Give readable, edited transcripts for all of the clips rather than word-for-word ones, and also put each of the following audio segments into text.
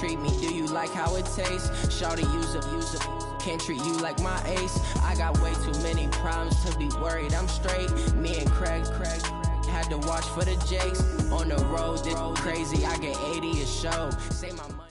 treat me? Do you like how it tastes? Shawty, use it. Can't treat you like my ace. I got way too many problems to be worried. I'm straight. Me and Craig had to watch for the Jakes. On the road, this crazy. I get 80 a show. Say my money.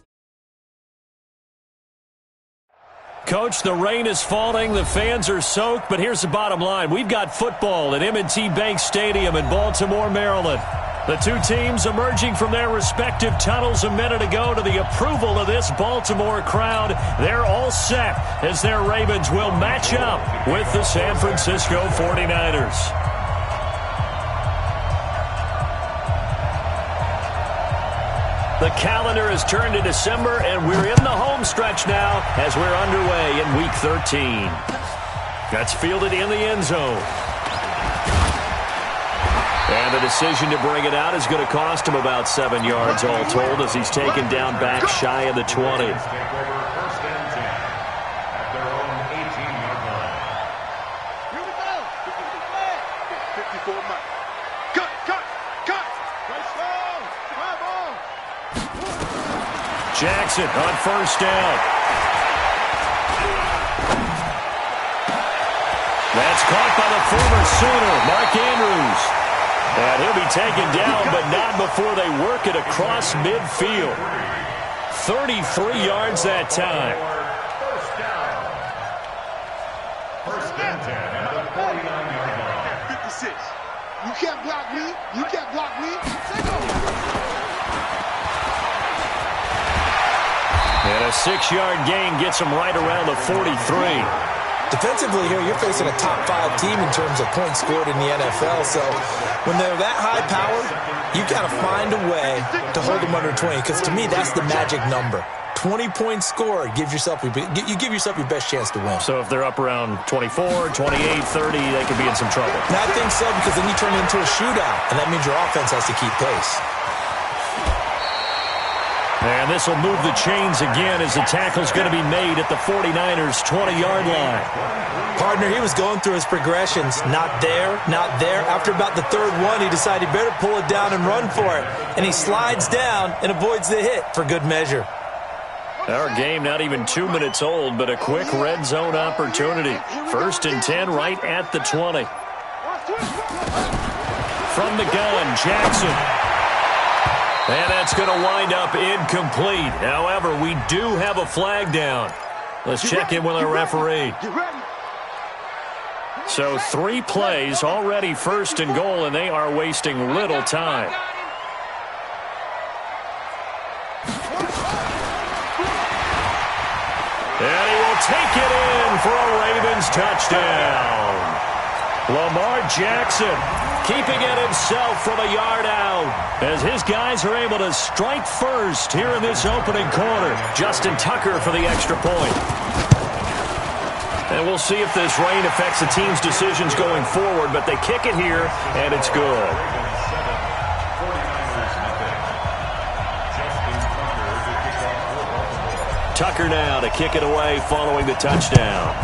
Coach, the rain is falling, the fans are soaked, but here's the bottom line. We've got football at M&T Bank Stadium in Baltimore, Maryland. The two teams emerging from their respective tunnels a minute ago to the approval of this Baltimore crowd. They're all set as their Ravens will match up with the San Francisco 49ers. The calendar has turned to December, and we're in the home stretch now as we're underway in Week 13. That's fielded in the end zone. And the decision to bring it out is going to cost him about 7 yards all told as he's taken down back shy of the 20. Jackson on first down. That's caught by the former Sooner, Mark Andrews. And he'll be taken down, but not before they work it across midfield. 33 yards that time. First and 10 at the 49-yard line. 56. You can't block me. You can't block me. And a 6-yard gain gets him right around the 43. Defensively here, you're facing a top-5 team in terms of points scored in the NFL. So when they're that high-powered, you got to find a way to hold them under 20. Because to me, that's the magic number. 20 points scored, you give yourself your best chance to win. So if they're up around 24, 28, 30, they could be in some trouble. And I think so, because then you turn it into a shootout, and that means your offense has to keep pace. And this will move the chains again as the tackle's going to be made at the 49ers' 20-yard line. Partner, he was going through his progressions. Not there, not there. After about the third one, he decided he better pull it down and run for it. And he slides down and avoids the hit for good measure. Our game not even 2 minutes old, but a quick red zone opportunity. First and 10 right at the 20. From the gun, Jackson. And that's going to wind up incomplete. However, we do have a flag down. Let's check in with our referee. So 3 plays, already first and goal, and they are wasting little time. And he will take it in for a Ravens touchdown. Lamar Jackson keeping it himself from a yard out as his guys are able to strike first here in this opening quarter. Justin Tucker for the extra point. And we'll see if this rain affects the team's decisions going forward, but they kick it here, and it's good. Tucker now to kick it away following the touchdown.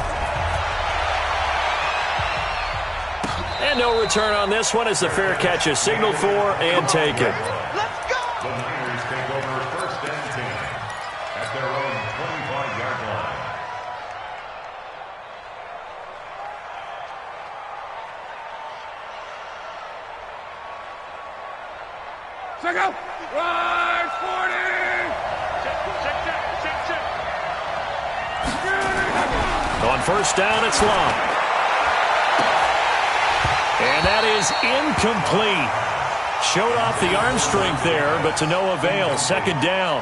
And no return on this one as the fair catch is signaled for and taken. Let's go! The Niners take over first and 10 at their own 25-yard line. Check out! Right, 40! Check. On first down, it's long. And that is incomplete. Showed off the arm strength there, but to no avail. Second down.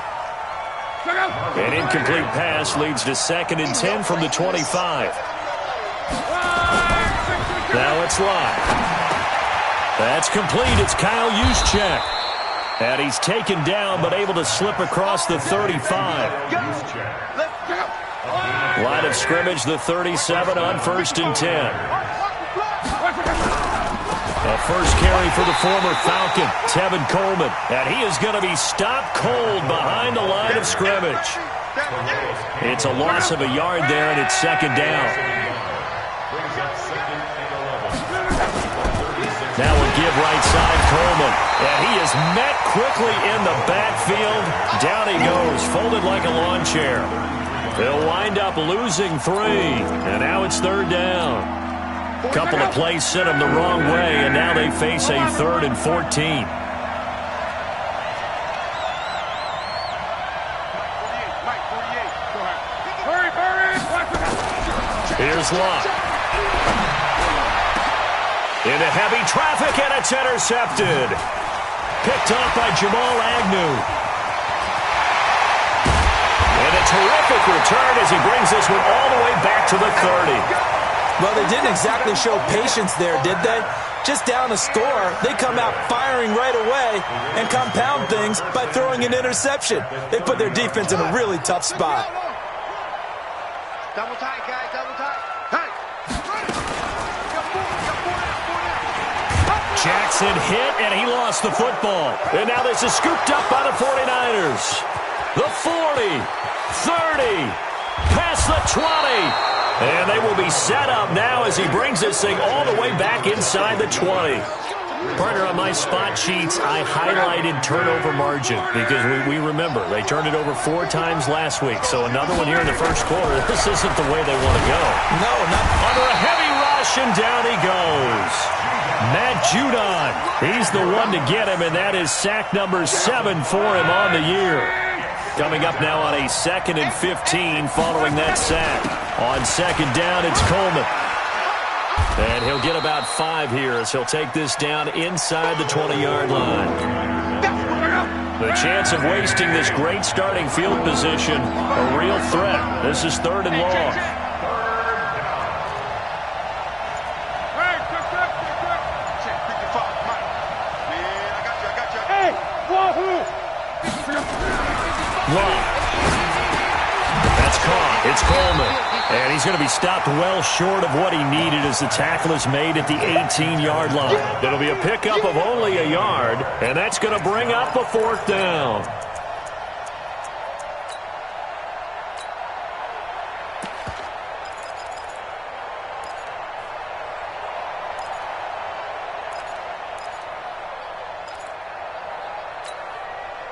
An incomplete pass leads to 2nd and 10 from the 25. Now it's live. That's complete. It's Kyle Juszczyk. And he's taken down, but able to slip across the 35. Line of scrimmage, the 37 on first and 10. A first carry for the former Falcon, Tevin Coleman. And he is going to be stopped cold behind the line of scrimmage. It's a loss of a yard there, and it's second down. Now we'll give right side Coleman. And he is met quickly in the backfield. Down he goes, folded like a lawn chair. They'll wind up losing 3. And now it's 3rd down. A couple of plays sent them the wrong way, and now they face a 3rd and 14. Here's Locke. Into heavy traffic, and it's intercepted. Picked off by Jamal Agnew. And a terrific return as he brings this one all the way back to the 30. Well, they didn't exactly show patience there, did they? Just down a score, they come out firing right away and compound things by throwing an interception. They put their defense in a really tough spot. Double tight, guys, double tight. Hey! Jackson hit, and he lost the football. And now this is scooped up by the 49ers. The 40, 30, past the 20. And they will be set up now as he brings this thing all the way back inside the 20. Partner, on my spot sheets, I highlighted turnover margin because we remember they turned it over 4 times last week. So another one here in the first quarter. This isn't the way they want to go. No, not under a heavy rush, and down he goes. Matt Judon, he's the one to get him, and that is sack number 7 for him on the year. Coming up now on a 2nd and 15 following that sack. On 2nd down, it's Coleman. And he'll get about 5 here as he'll take this down inside the 20-yard line. The chance of wasting this great starting field position, a real threat. This is 3rd and long. Locke. That's caught. It's Coleman. And he's going to be stopped well short of what he needed as the tackle is made at the 18-yard line. It'll be a pickup of only a yard, and that's going to bring up a 4th down.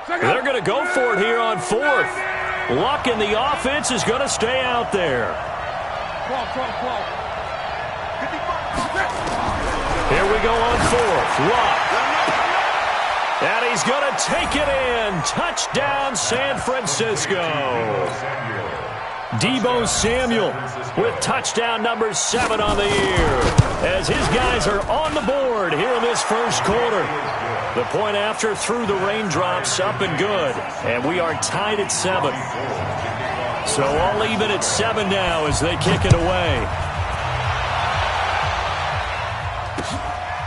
They're going to go for it here on 4th. Luck in the offense is going to stay out there. Here we go on 4th. Luck. And he's going to take it in. Touchdown, San Francisco. Deebo Samuel with touchdown number 7 on the year as his guys are on the board here in this first quarter. The point after through the raindrops, up and good. And we are tied at 7. So all even at 7 now as they kick it away.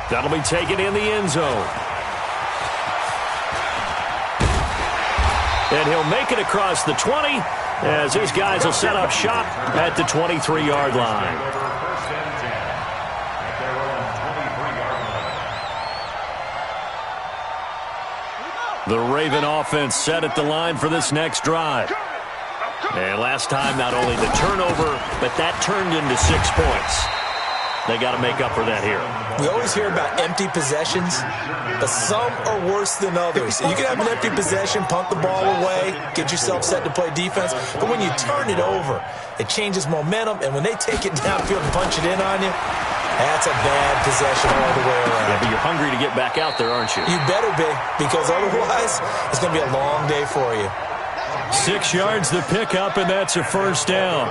That'll be taken in the end zone. And he'll make it across the 20 as his guys will set up shop at the 23-yard line. The Raven offense set at the line for this next drive. And last time, not only the turnover, but that turned into 6 points. They got to make up for that here. We always hear about empty possessions, but some are worse than others. You can have an empty possession, punt the ball away, get yourself set to play defense, but when you turn it over, it changes momentum, and when they take it downfield and punch it in on you, that's a bad possession all the way around. Yeah, but you're hungry to get back out there, aren't you? You better be, because otherwise, it's going to be a long day for you. 6 yards the pickup, and that's a 1st down.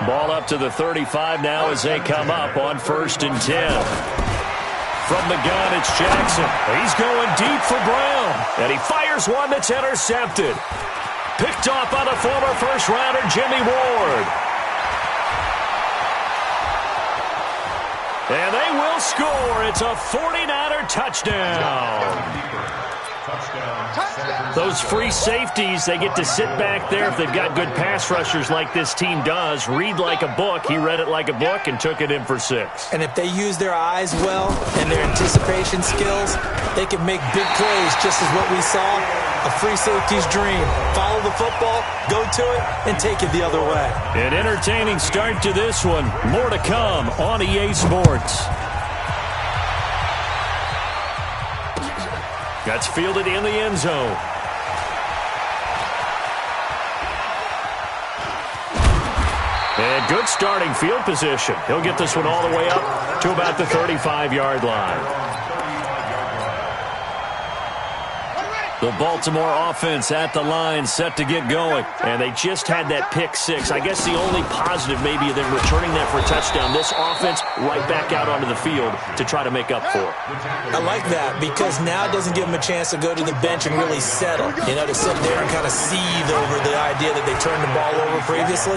Ball up to the 35 now as they come up on 1st and 10. From the gun, it's Jackson. He's going deep for Brown, and he fires one that's intercepted. Picked off by the former first-rounder Jimmy Ward. And they will score. It's a 49er touchdown. Those free safeties, they get to sit back there if they've got good pass rushers like this team does. Read like a book. He read it like a book and took it in for 6. And if they use their eyes well and their anticipation skills, they can make big plays, just as what we saw. A free safety's dream. Follow the football, go to it, and take it the other way. An entertaining start to this one. More to come on EA Sports. That's fielded in the end zone. And good starting field position. He'll get this one all the way up to about the 35-yard line. The Baltimore offense at the line, set to get going. And they just had that pick six. I guess the only positive maybe of them returning that for a touchdown. This offense right back out onto the field to try to make up for it. I like that because now it doesn't give them a chance to go to the bench and really settle. You know, to sit there and kind of seethe over the idea that they turned the ball over previously.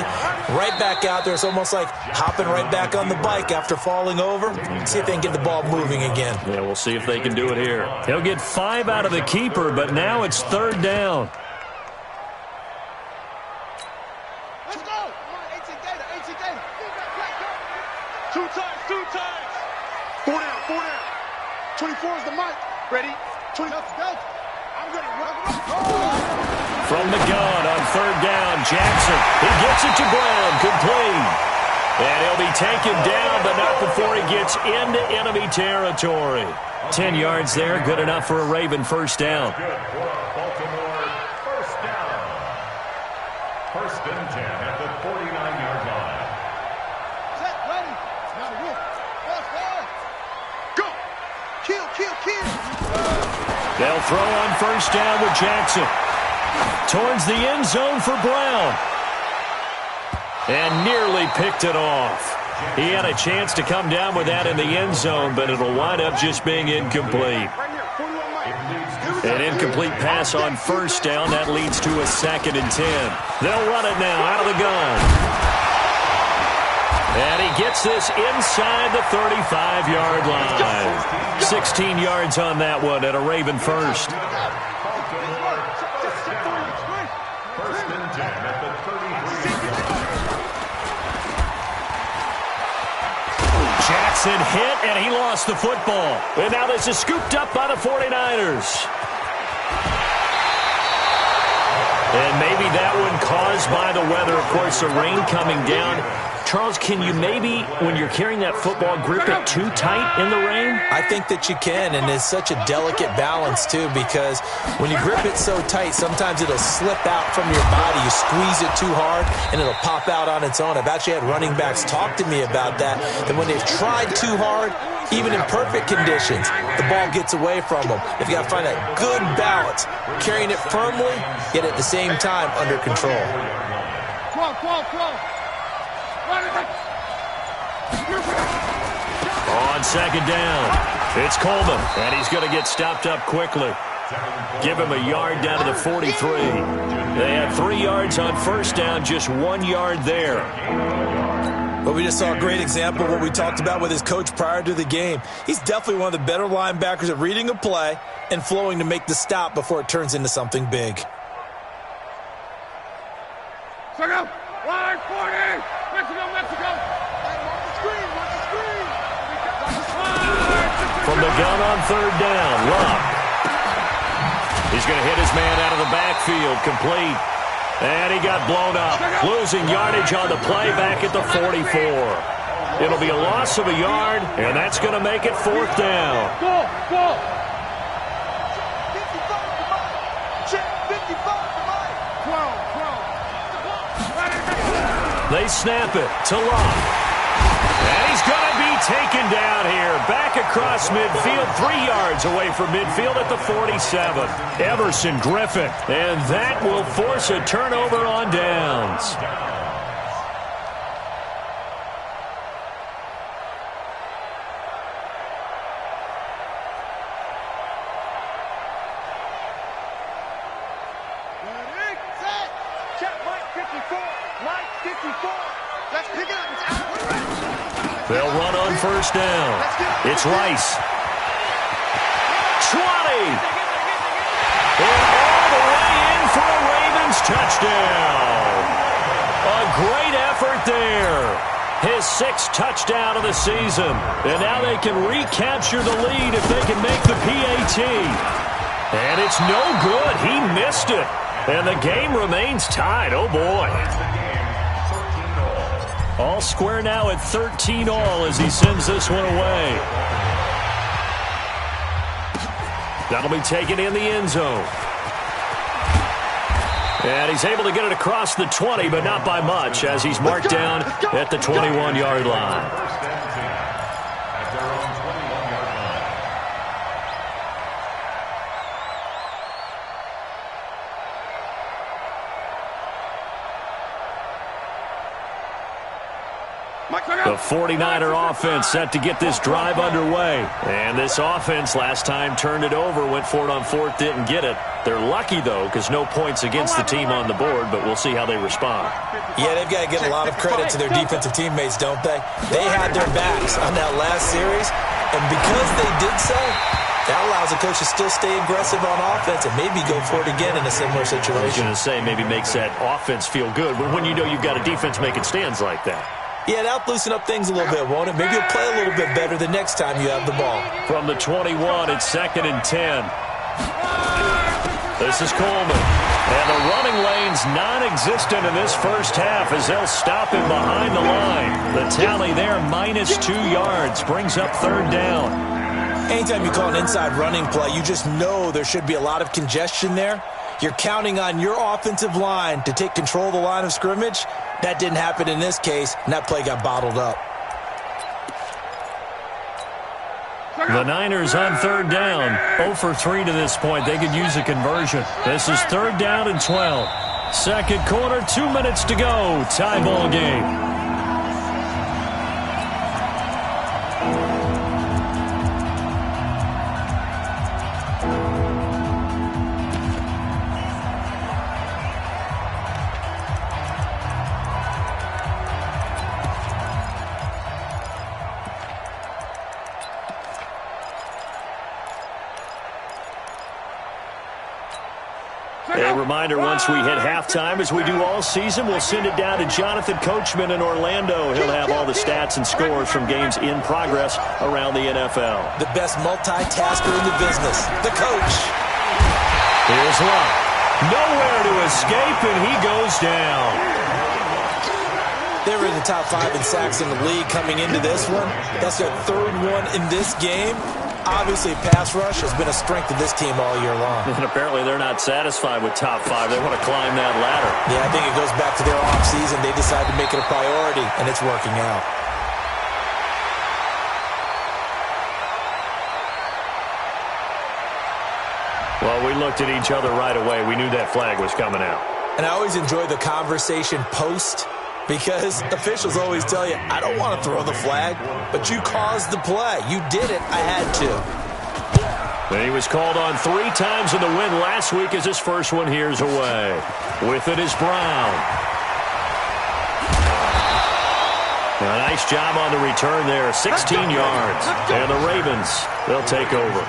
Right back out there. It's almost like hopping right back on the bike after falling over. See if they can get the ball moving again. Yeah, we'll see if they can do it here. He'll get 5 out of the keeper, but now it's 3rd down. Let's go. Come on, 18 Gator, 18 Gator. Two times. 4 down. 24 is the mic. Ready? 20. Let's go. I'm ready. From the gun on 3rd down, Jackson. He gets it to Brown, complete. And he'll be taken down, but not before he gets into enemy territory. 10 yards there, good enough for a Raven first down. Baltimore first down. 1st and 10 at the 49-yard line. Set, ready. Now look. Go. Kill. They'll throw on 1st down with Jackson. Towards the end zone for Brown. And nearly picked it off. He had a chance to come down with that in the end zone, but it'll wind up just being incomplete. An incomplete pass on 1st down. That leads to a 2nd and 10. They'll run it now out of the gun. And he gets this inside the 35-yard line. 16 yards on that one at a Raven first. Jackson hit, and he lost the football. And now this is scooped up by the 49ers. And maybe that one caused by the weather. Of course, the rain coming down. Charles, can you maybe, when you're carrying that football, grip it too tight in the rain? I think that you can, and it's such a delicate balance, too, because when you grip it so tight, sometimes it'll slip out from your body. You squeeze it too hard, and it'll pop out on its own. I've actually had running backs talk to me about that when they've tried too hard, even in perfect conditions, the ball gets away from them. You've got to find that good balance, carrying it firmly, yet at the same time under control. On 2nd down, it's Coleman, and he's going to get stopped up quickly. Give him a yard down to the 43. They had 3 yards on 1st down, just 1 yard there. But we just saw a great example of what we talked about with his coach prior to the game. He's definitely one of the better linebackers at reading a play and flowing to make the stop before it turns into something big. Line 40. Mexico. From the gun on 3rd down, Love. He's going to hit his man out of the backfield, complete. And he got blown up, losing yardage on the play back at the 44. It'll be a loss of a yard, and that's going to make it 4th down. They snap it to Love. And he's going to be taken down here. Back across midfield, 3 yards away from midfield at the 47. Everson Griffin. And that will force a turnover on downs. They'll run on 1st down. It's Rice. 20. And all the way in for a Ravens touchdown. A great effort there. His 6th touchdown of the season. And now they can recapture the lead if they can make the PAT. And it's no good. He missed it. And the game remains tied. Oh, boy. All square now at 13-all as he sends this one away. That'll be taken in the end zone. And he's able to get it across the 20, but not by much, as he's marked down at the 21-yard line. First and 10 at their own 21-yard line. The 49er offense set to get this drive underway. And this offense last time turned it over, went for it on fourth, didn't get it. They're lucky, though, because no points against the team on the board, but we'll see how they respond. Yeah, they've got to give a lot of credit to their defensive teammates, don't they? They had their backs on that last series, and because they did so, that allows the coach to still stay aggressive on offense and maybe go for it again in a similar situation. I was going to say, maybe makes that offense feel good when you know you've got a defense making stands like that. Yeah, that'll loosen up things a little bit, won't it? Maybe you'll play a little bit better the next time you have the ball. From the 21, it's 2nd and 10. This is Coleman. And the running lane's non-existent in this first half as they'll stop him behind the line. The tally there, -2 yards, brings up 3rd down. Anytime you call an inside running play, you just know there should be a lot of congestion there. You're counting on your offensive line to take control of the line of scrimmage. That didn't happen in this case, and that play got bottled up. The Niners on 3rd down, 0 for 3 to this point. They could use a conversion. This is 3rd down and 12. Second quarter, 2 minutes to go. Tie ball game. A reminder, once we hit halftime, as we do all season, we'll send it down to Jonathan Coachman in Orlando. He'll have all the stats and scores from games in progress around the NFL. The best multitasker in the business, the coach. Here's Lott. Nowhere to escape, and he goes down. They were in the top 5 in sacks in the league coming into this one. That's their 3rd one in this game. Obviously, pass rush has been a strength of this team all year long. And apparently they're not satisfied with top 5. They want to climb that ladder. Yeah, I think it goes back to their offseason. They decided to make it a priority, and it's working out. Well, we looked at each other right away. We knew that flag was coming out. And I always enjoy the conversation post, because officials always tell you, I don't want to throw the flag, but you caused the play. You did it. I had to. And he was called on 3 times in the win last week as his first one here's away. With it is Brown. A nice job on the return there, 16 yards. And the Ravens, they'll take over.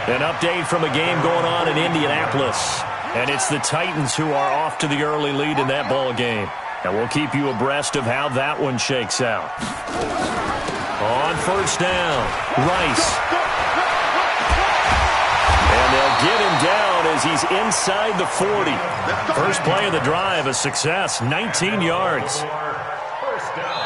An update from a game going on in Indianapolis. And it's the Titans who are off to the early lead in that ball game. And we'll keep you abreast of how that one shakes out. On 1st down, Rice. And they'll get him down as he's inside the 40. First play of the drive, a success, 19 yards.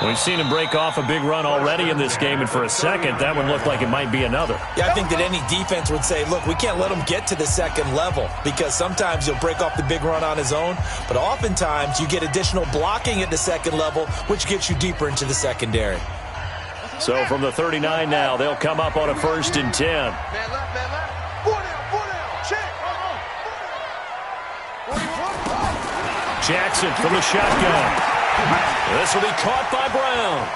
We've seen him break off a big run already in this game, and for a second, that one looked like it might be another. Yeah, I think that any defense would say, look, we can't let him get to the second level, because sometimes he'll break off the big run on his own, but oftentimes you get additional blocking at the second level, which gets you deeper into the secondary. So from the 39 now, they'll come up on a 1st and 10. Man left. 4 down. Check. Jackson from the shotgun. This will be caught by Brown.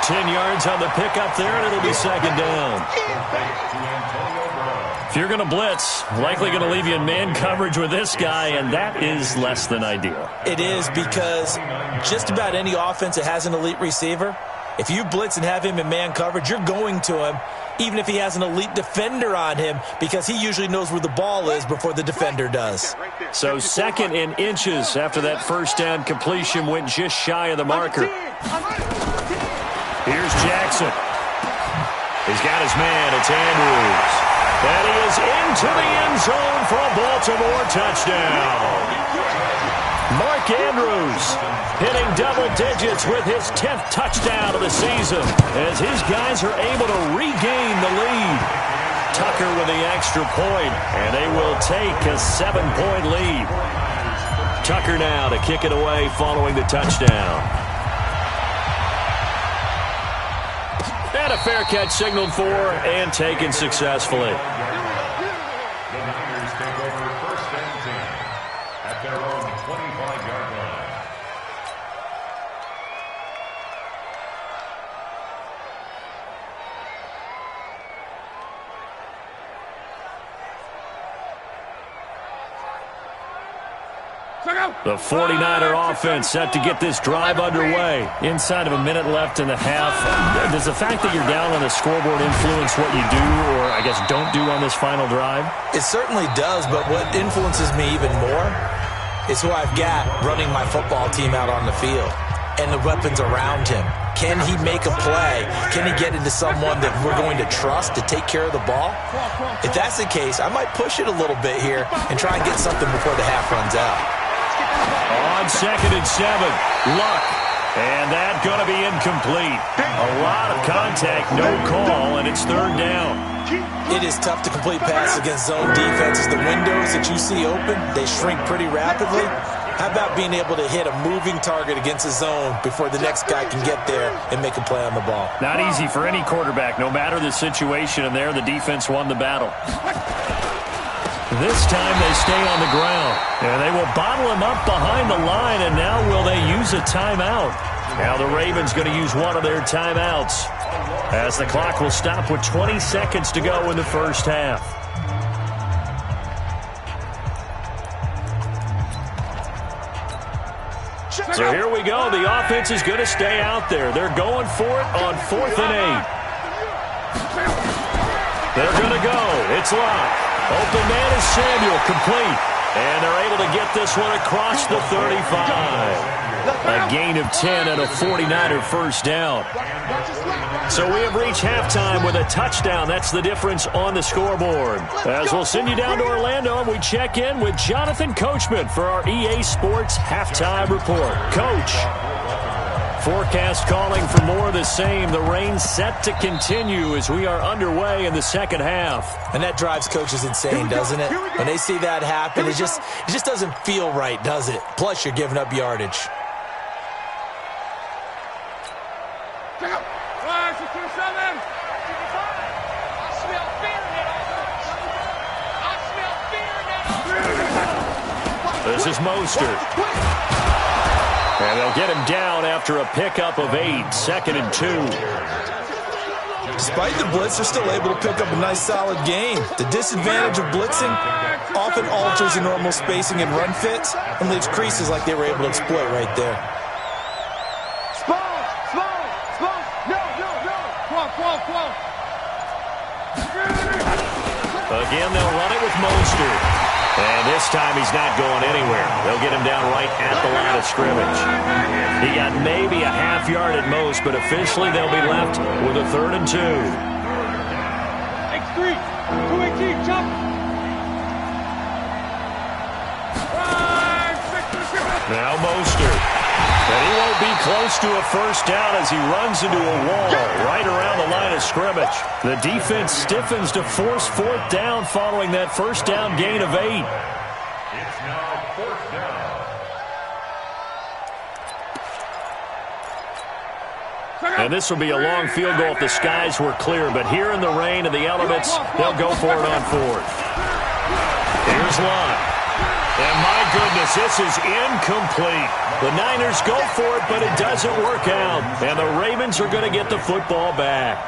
10 yards on the pickup there, and it'll be 2nd down. If you're going to blitz, likely going to leave you in man coverage with this guy, and that is less than ideal. It is, because just about any offense that has an elite receiver, if you blitz and have him in man coverage, you're going to him, even if he has an elite defender on him, because he usually knows where the ball is before the defender does. So 2nd in inches after that 1st down completion went just shy of the marker. Here's Jackson. He's got his man. It's Andrews. And he is into the end zone for a Baltimore touchdown. Mark Andrews hitting double digits with his 10th touchdown of the season as his guys are able to regain the lead. Tucker with the extra point, and they will take a 7-point lead. Tucker now to kick it away following the touchdown. And a fair catch signaled for and taken successfully. The Niners take over 1st and 10 at their own 25-yard line. The 49er offense set to get this drive underway. Inside of a minute left in the half. Does the fact that you're down on the scoreboard influence what you do, or I guess don't do on this final drive? It certainly does, but what influences me even more is who I've got running my football team out on the field and the weapons around him. Can he make a play? Can he get into someone that we're going to trust to take care of the ball? If that's the case, I might push it a little bit here and try and get something before the half runs out. On 2nd and 7, Luck. And that's going to be incomplete. A lot of contact, no call, and it's 3rd down. It is tough to complete passes against zone defenses. The windows that you see open, they shrink pretty rapidly. How about being able to hit a moving target against a zone before the next guy can get there and make a play on the ball? Not easy for any quarterback, no matter the situation, and there the defense won the battle. This time they stay on the ground, and they will bottle him up behind the line, and now will they use a timeout? Now the Ravens going to use one of their timeouts as the clock will stop with 20 seconds to go in the first half. So here we go. The offense is going to stay out there. They're going for it on 4th and 8. They're going to go. It's locked. Open man is Samuel, complete. And they're able to get this one across the 35. A gain of 10 and a 49er first down. So we have reached halftime with a touchdown. That's the difference on the scoreboard. As we'll send you down to Orlando, and we check in with Jonathan Coachman for our EA Sports Halftime Report. Coach. Forecast calling for more of the same. The rain set to continue as we are underway in the second half. And that drives coaches insane, doesn't it? When they see that happen, it just doesn't feel right, does it? Plus, you're giving up yardage. This is Mostert. And they'll get him down after a pickup of 8, 2nd and 2. Despite the blitz, they're still able to pick up a nice, solid gain. The disadvantage of blitzing often alters the normal spacing and run fits and leaves creases like they were able to exploit right there. Again, they'll run it with Mostert. And this time he's not going anywhere. They'll get him down right at the line of scrimmage. He got maybe a half yard at most, but officially they'll be left with a 3rd and 2. X3, 218, jump. Now Mostert. And he won't be close to a first down as he runs into a wall right around the line of scrimmage. The defense stiffens to force 4th down following that first down gain of 8. It's now 4th down. And this will be a long field goal if the skies were clear. But here in the rain and the elements, they'll go for it on 4th. Here's Lott. And my goodness, this is incomplete. The Niners go for it, but it doesn't work out. And the Ravens are going to get the football back.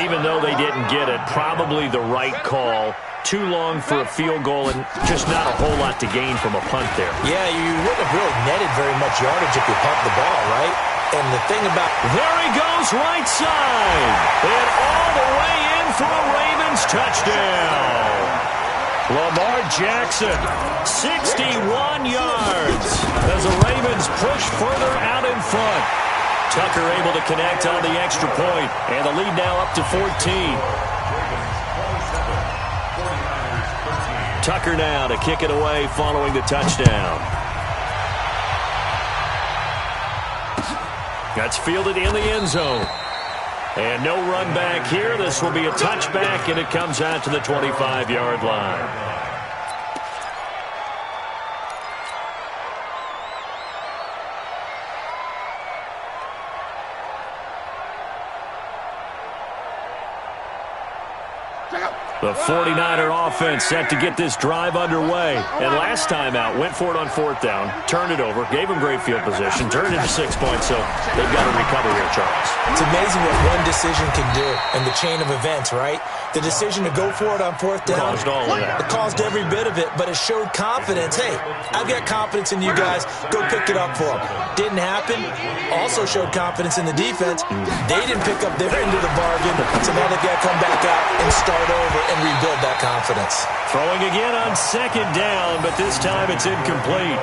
Even though they didn't get it, probably the right call. Too long for a field goal and just not a whole lot to gain from a punt there. Yeah, you wouldn't have really netted very much yardage if you pumped the ball, right? And the thing about... There he goes, right side. And all the way in for a Ravens touchdown. Lamar Jackson, 61 yards as the Ravens push further out in front. Tucker able to connect on the extra point, and the lead now up to 14. Tucker now to kick it away following the touchdown. That's fielded in the end zone. And no run back here. This will be a touchback, and it comes out to the 25-yard line. The 49er offense set to get this drive underway. And last time out, went for it on fourth down, turned it over, gave them great field position, turned it into 6 points, so they've got to recover here, Charles. It's amazing what one decision can do in the chain of events, right? The decision to go for it on fourth down. Caused all of that. It caused every bit of it, but it showed confidence. Hey, I've got confidence in you guys. Go pick it up for them. Didn't happen. Also showed confidence in the defense. They didn't pick up their end of the bargain, so now they've got to come back out and start over and rebuild that confidence. Throwing again on second down, but this time it's incomplete.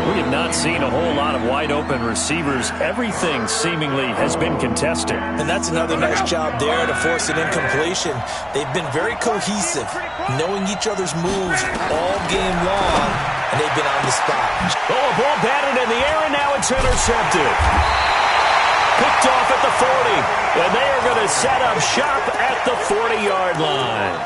We have not seen a whole lot of wide-open receivers. Everything seemingly has been contested. And that's another nice job there to force an incompletion. They've been very cohesive, knowing each other's moves all game long, and they've been on the spot. Oh, a ball batted in the air, and now it's intercepted. Picked off at the 40, and they are going to set up shop at the 40-yard line.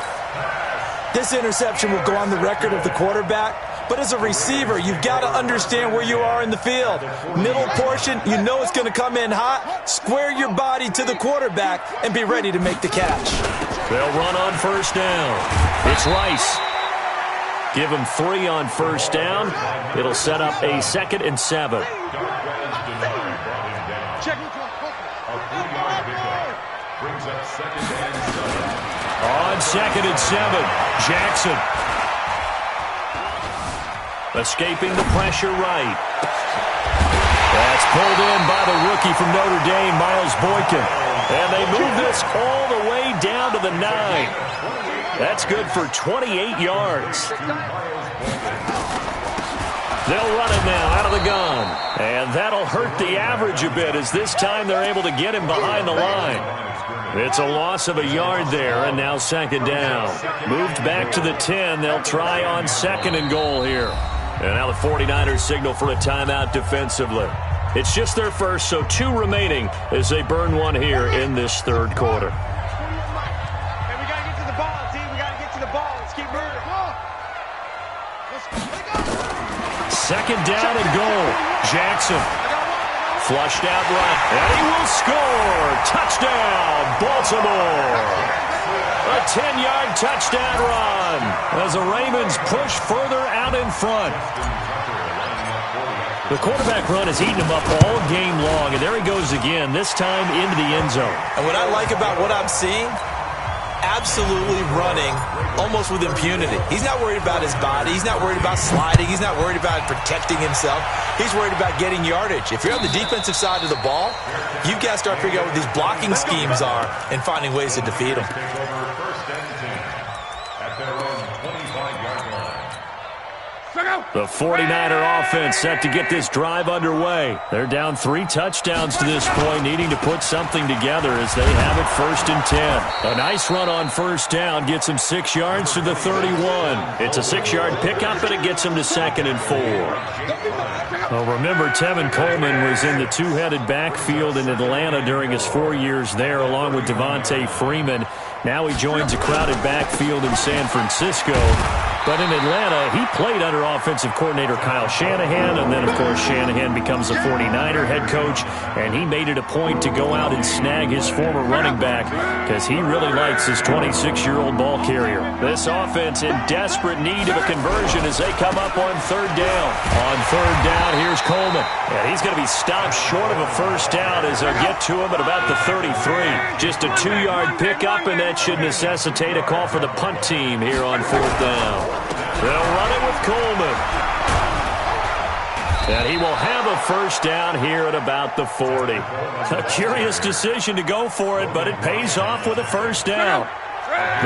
This interception will go on the record of the quarterback, but as a receiver, you've got to understand where you are in the field. Middle portion, you know it's going to come in hot. Square your body to the quarterback and be ready to make the catch. They'll run on first down. It's Rice. Give him 3 on first down. It'll set up a 2nd and 7. Brings up 2nd and 7. On 2nd and 7, Jackson. Escaping the pressure right. That's pulled in by the rookie from Notre Dame, Miles Boykin. And they move this all the way down to the 9. That's good for 28 yards. They'll run it now out of the gun. And that'll hurt the average a bit as this time they're able to get him behind the line. It's a loss of a yard there, and now 2nd down. Moved back to the 10. They'll try on 2nd and goal here. And now the 49ers signal for a timeout defensively. It's just their first, so 2 remaining as they burn one here in this 3rd quarter. Hey, we got to get to the ball, D. We got to get to the ball. Let's keep moving. 2nd down and goal. Jackson. Flushed out right, and he will score. Touchdown, Baltimore. A 10-yard touchdown run as the Ravens push further out in front. The quarterback run has eaten him up all game long, and there he goes again, this time into the end zone. And what I like about what I'm seeing, absolutely running almost with impunity. He's not worried about his body. He's not worried about sliding. He's not worried about protecting himself. He's worried about getting yardage. If you're on the defensive side of the ball, you've got to start figuring out what these blocking schemes are and finding ways to defeat them. The 49er offense set to get this drive underway. They're down 3 touchdowns to this point, needing to put something together as they have it 1st and 10. A nice run on first down gets them 6 yards to the 31. It's a 6-yard pickup, and it gets them to 2nd and 4. Well, remember, Tevin Coleman was in the 2-headed backfield in Atlanta during his 4 years there, along with Devontae Freeman. Now he joins a crowded backfield in San Francisco. But in Atlanta, he played under offensive coordinator Kyle Shanahan, and then, of course, Shanahan becomes a 49er head coach, and he made it a point to go out and snag his former running back because he really likes his 26-year-old ball carrier. This offense in desperate need of a conversion as they come up on 3rd down. On 3rd down, here's Coleman, and he's going to be stopped short of a first down as they'll get to him at about the 33. Just a 2-yard pickup, and that should necessitate a call for the punt team here on 4th down. They'll run it with Coleman. And he will have a first down here at about the 40. A curious decision to go for it, but it pays off with a first down.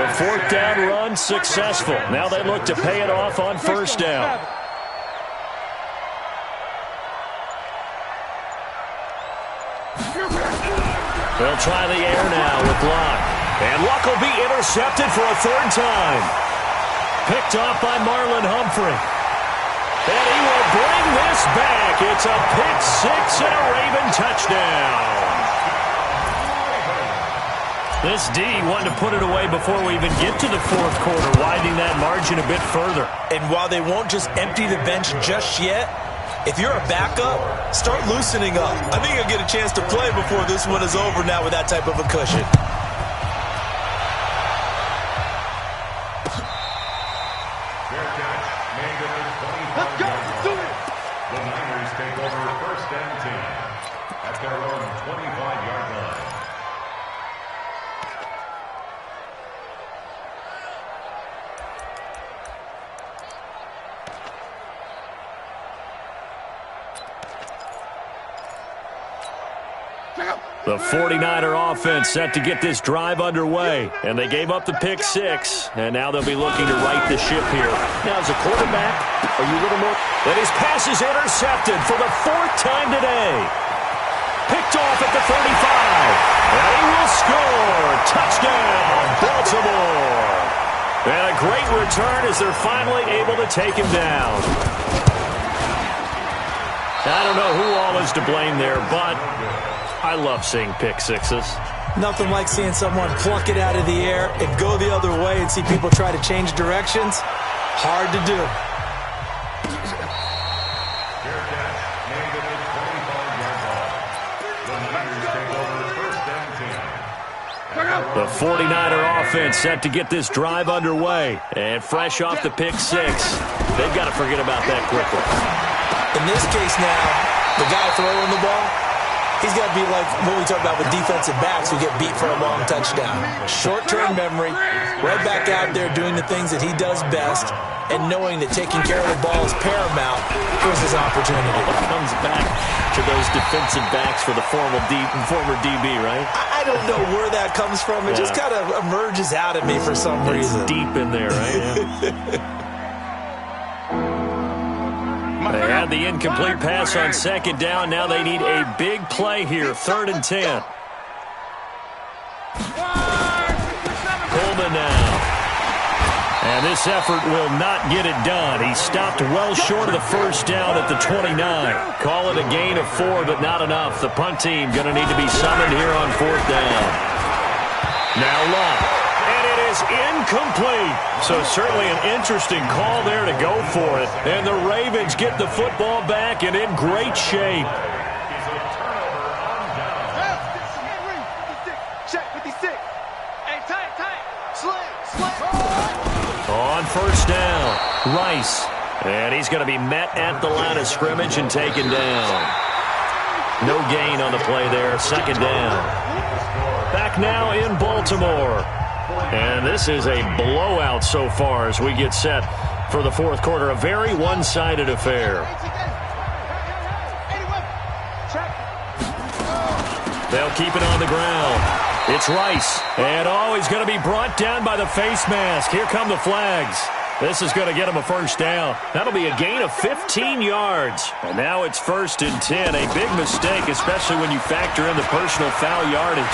The 4th down run successful. Now they look to pay it off on first down. They'll try the air now with Luck. And Luck will be intercepted for a 3rd time. picked off by Marlon Humphrey. And he will bring this back. It's a pick six and a Raven touchdown. This D wanted to put it away before we even get to the fourth quarter, widening that margin a bit further. And while they won't just empty the bench just yet, if you're a backup, start loosening up. I think you'll get a chance to play before this one is over now with that type of a cushion. Let's go. Let's do it. The Niners take over first and 10 at their own 25-yard line. The 49er offense set to get this drive underway. And they gave up the pick six. And now they'll be looking to right the ship here. Now, as a quarterback, are you a little more... And his pass is intercepted for the fourth time today. Picked off at the 35. And he will score. Touchdown, Baltimore. And a great return as they're finally able to take him down. I don't know who all is to blame there, but I love seeing pick sixes. Nothing like seeing someone pluck it out of the air and go the other way and see people try to change directions. Hard to do. The 49er offense set to get this drive underway. And fresh off the pick six, they've got to forget about that quickly. In this case now, the guy throwing the ball, he's got to be like what we talk about with defensive backs who get beat for a long touchdown. Short-term memory, right back out there doing the things that he does best, and knowing that taking care of the ball is paramount. Here's his opportunity. It comes back to those defensive backs for the former DB, right? I don't know where that comes from. It just kind of emerges out of me for some reason. It's deep in there, right? Yeah. They had the incomplete pass on second down. Now they need a big play here. 3rd and 10. Coleman now. And this effort will not get it done. He stopped well short of the first down at the 29. Call it a gain of 4, but not enough. The punt team going to need to be summoned here on 4th down. Now Love. And it is incomplete. So certainly an interesting call there to go for it. And the Ravens get the football back and in great shape. Check 56. Hey, tight. Sling. On 1st down, Rice. And he's going to be met at the line of scrimmage and taken down. No gain on the play there. 2nd down. Back now in Baltimore. And this is a blowout so far as we get set for the 4th quarter. A very one-sided affair. They'll keep it on the ground. It's Rice. And he's going to be brought down by the face mask. Here come the flags. This is going to get him a 1st down. That'll be a gain of 15 yards. And now it's 1st and 10. A big mistake, especially when you factor in the personal foul yardage.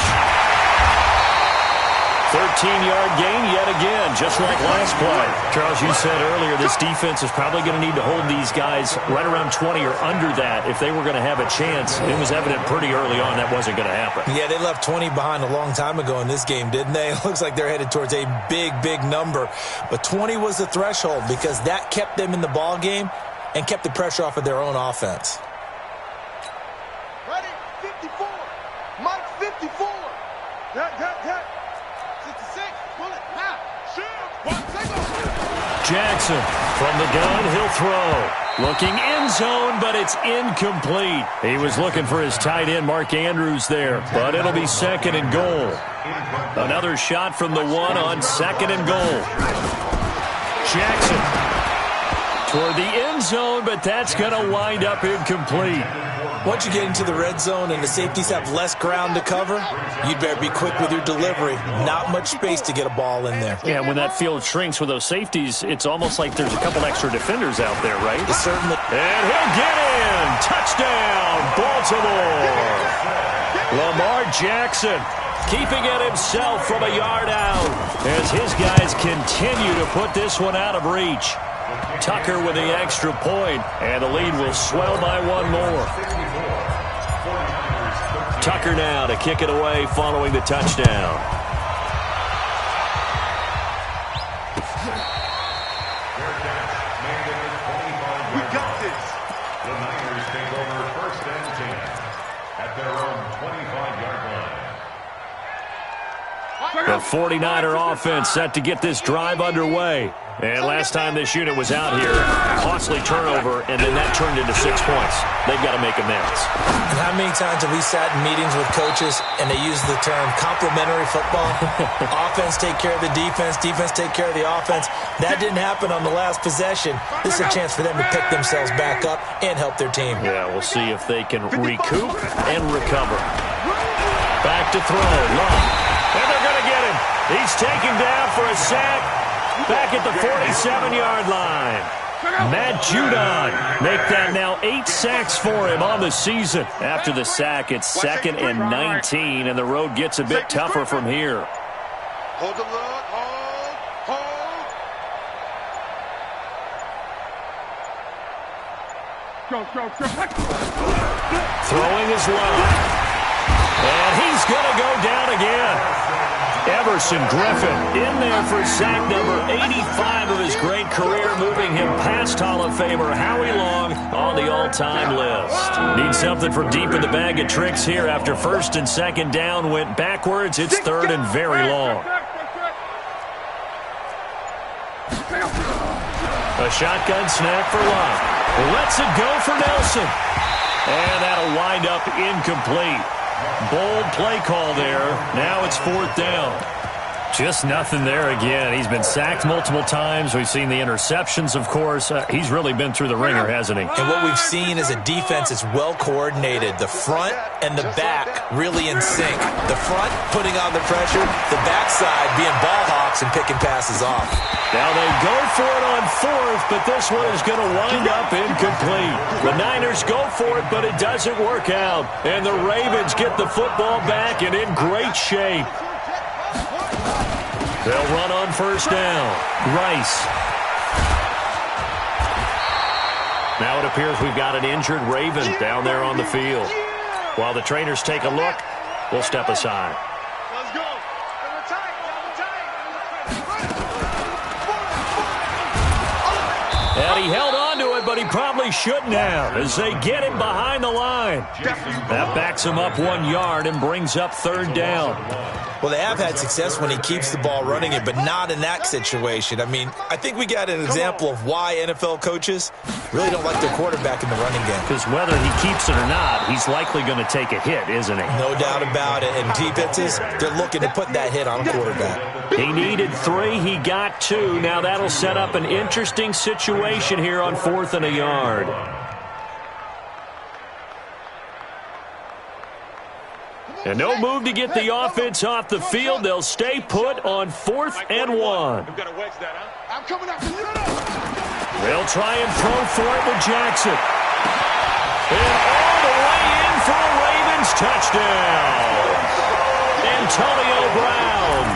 13-yard gain yet again, just like last play. Charles, you said earlier this defense is probably going to need to hold these guys right around 20 or under that if they were going to have a chance. It was evident pretty early on that wasn't going to happen. Yeah, they left 20 behind a long time ago in this game, didn't they? It looks like they're headed towards a big number. But 20 was the threshold because that kept them in the ball game and kept the pressure off of their own offense. Ready? 54. Mike 54. Cut. Jackson from the gun, he'll throw. Looking end zone, but it's incomplete. He was looking for his tight end, Mark Andrews, there, but it'll be 2nd and goal. Another shot from the 1 on 2nd and goal. Jackson toward the end zone, but that's going to wind up incomplete. Once you get into the red zone and the safeties have less ground to cover, you'd better be quick with your delivery. Not much space to get a ball in there. Yeah, when that field shrinks with those safeties, it's almost like there's a couple extra defenders out there, right? Certainly. And he'll get in. Touchdown, Baltimore. Lamar Jackson, keeping it himself from a yard out as his guys continue to put this one out of reach. Tucker with the extra point, and the lead will swell by one more. Tucker now to kick it away following the touchdown. We got this. The Niners take over 1st and 10 at their own 25-yard line. The 49er offense set to get this drive underway. And last time this unit was out here, costly turnover, and then that turned into 6 points. They've got to make amends. And how many times have we sat in meetings with coaches and they use the term complementary football? Offense take care of the defense, defense take care of the offense. That didn't happen on the last possession. This is a chance for them to pick themselves back up and help their team. Yeah, we'll see if they can recoup and recover. Back to throw, Love. And they're going to get him. He's taken down for a sack. Back at the 47-yard line. Matt Judon make that now 8 sacks for him on the season. After the sack, it's 2nd and 19, and the road gets a bit tougher from here. Hold the look. Hold. Throwing his line. And he's going to go down again. Everson Griffin in there for sack number 85 of his great career, moving him past Hall of Famer Howie Long on the all-time list. Need something for deep in the bag of tricks here after 1st and 2nd down went backwards. It's 3rd and very long. A shotgun snap for Love. Lets it go for Nelson. And that'll wind up incomplete. Bold play call there. Now it's 4th down. Just nothing there again. He's been sacked multiple times. We've seen the interceptions, of course. He's really been through the ringer, hasn't he? And what we've seen is a defense that's well coordinated. The front and the back really in sync. The front putting on the pressure, the backside being ball hawks and picking passes off. Now they go for it on 4th, but this one is going to wind up incomplete. The Niners go for it, but it doesn't work out. And the Ravens get the football back and in great shape. They'll run on 1st down. Rice. Now it appears we've got an injured Raven down there on the field. While the trainers take a look, we'll step aside. Let's go. And he held on to it, but he probably shouldn't have as they get him behind the line. That backs him up 1 yard and brings up 3rd down. Well, they have had success when he keeps the ball running it, but not in that situation. I mean, I think we got an example of why NFL coaches really don't like their quarterback in the running game. Because whether he keeps it or not, he's likely going to take a hit, isn't he? No doubt about it. And defenses, they're looking to put that hit on a quarterback. He needed 3. He got 2. Now that'll set up an interesting situation here on 4th and a yard. And no move to get the offense off the field. They'll stay put on 4th and 1. I'm coming after you. They'll try and throw for it to Jackson. And all the way in for a Ravens touchdown. Antonio Brown,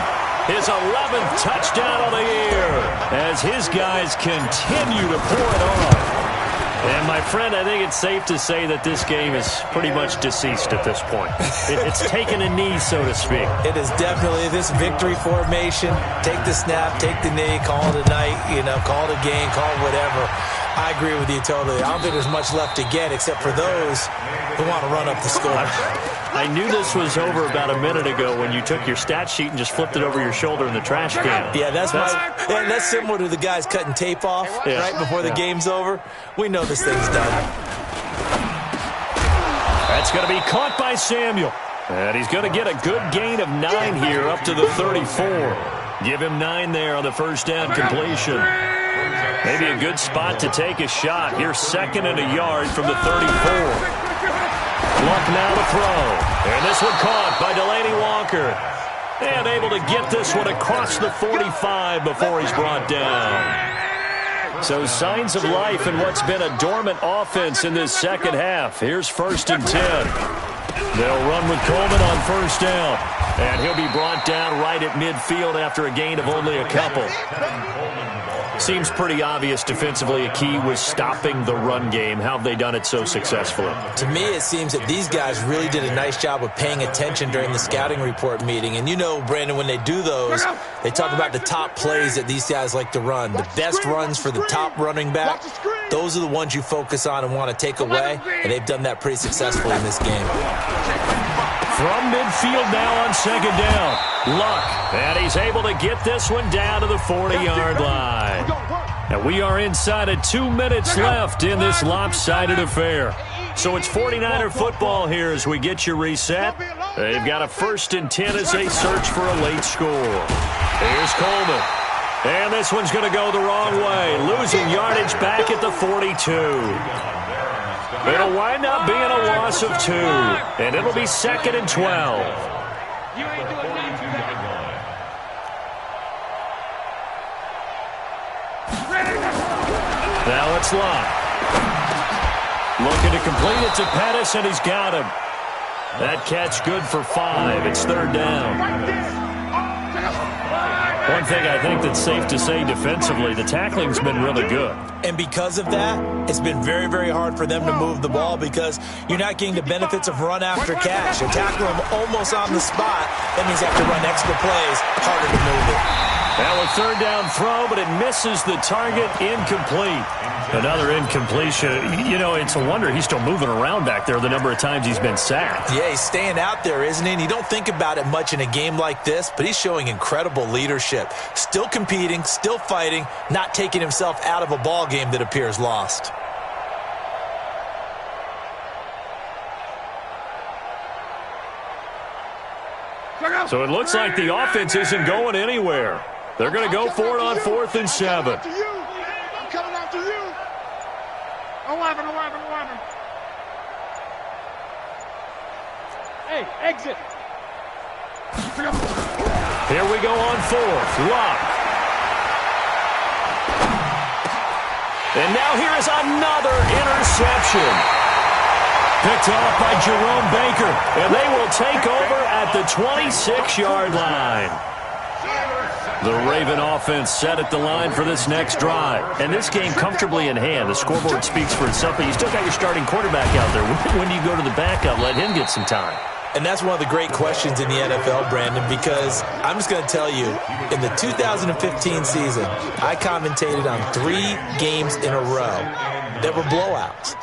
his 11th touchdown of the year, as his guys continue to pour it on. And, my friend, I think it's safe to say that this game is pretty much deceased at this point. It's taken a knee, so to speak. It is definitely this victory formation. Take the snap, take the knee, call it a night, call it a game, call it whatever. I agree with you totally. I don't think there's much left to get except for those who want to run up the score. I knew this was over about a minute ago when you took your stat sheet and just flipped it over your shoulder in the trash can. Yeah, that's similar to the guys cutting tape off right before the game's over. We know this thing's done. That's going to be caught by Samuel. And he's going to get a good gain of 9 here up to the 34. Give him 9 there on the 1st down completion. Maybe a good spot to take a shot. Here's 2nd and a yard from the 34. Luck now to throw. And this one caught by Delaney Walker. And able to get this one across the 45 before he's brought down. So signs of life in what's been a dormant offense in this second half. Here's 1st and 10. They'll run with Coleman on 1st down. And he'll be brought down right at midfield after a gain of only a couple. Seems pretty obvious defensively a key was stopping the run game. How have they done it so successfully? To me, it seems that these guys really did a nice job of paying attention during the scouting report meeting. And you know, Brandon, when they do those, they talk about the top plays that these guys like to run. The best runs for the top running back, those are the ones you focus on and want to take away. And they've done that pretty successfully in this game. From midfield now on 2nd down. Luck. And he's able to get this one down to the 40-yard line. And we are inside of 2 minutes left in this lopsided affair. So it's 49er football here as we get you reset. They've got a 1st and 10 as they search for a late score. Here's Coleman. And this one's going to go the wrong way. Losing yardage back at the 42. It'll wind up being a loss of 2. And it'll be 2nd and 12. Now it's Luck. Looking to complete it to Pettis, and he's got him. That catch good for 5. It's 3rd down. One thing I think that's safe to say defensively, the tackling's been really good. And because of that, it's been very, very hard for them to move the ball because you're not getting the benefits of run after catch. You tackle them almost on the spot. That means you have to run extra plays, harder to move it. Now a 3rd down throw, but it misses the target, incomplete. Another incompletion. You know, it's a wonder he's still moving around back there the number of times he's been sacked. Yeah, he's staying out there, isn't he? And you don't think about it much in a game like this, but he's showing incredible leadership. Still competing, still fighting, not taking himself out of a ball game that appears lost. So it looks like the offense isn't going anywhere. They're going to go for it on 4th and 7. I'm coming after you. 11. Hey, exit. Here we go on 4th. Luck. And now here is another interception. Picked off by Jerome Baker. And they will take over at the 26-yard line. The Raven offense set at the line for this next drive. And this game comfortably in hand. The scoreboard speaks for itself, but you still got your starting quarterback out there. When do you go to the backup? Let him get some time. And that's one of the great questions in the NFL, Brandon, because I'm just going to tell you, in the 2015 season, I commentated on 3 games in a row that were blowouts.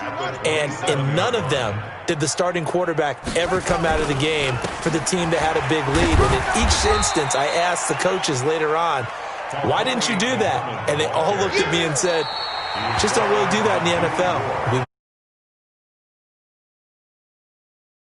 And in none of them did the starting quarterback ever come out of the game for the team that had a big lead. And in each instance, I asked the coaches later on, why didn't you do that? And they all looked at me and said, just don't really do that in the NFL.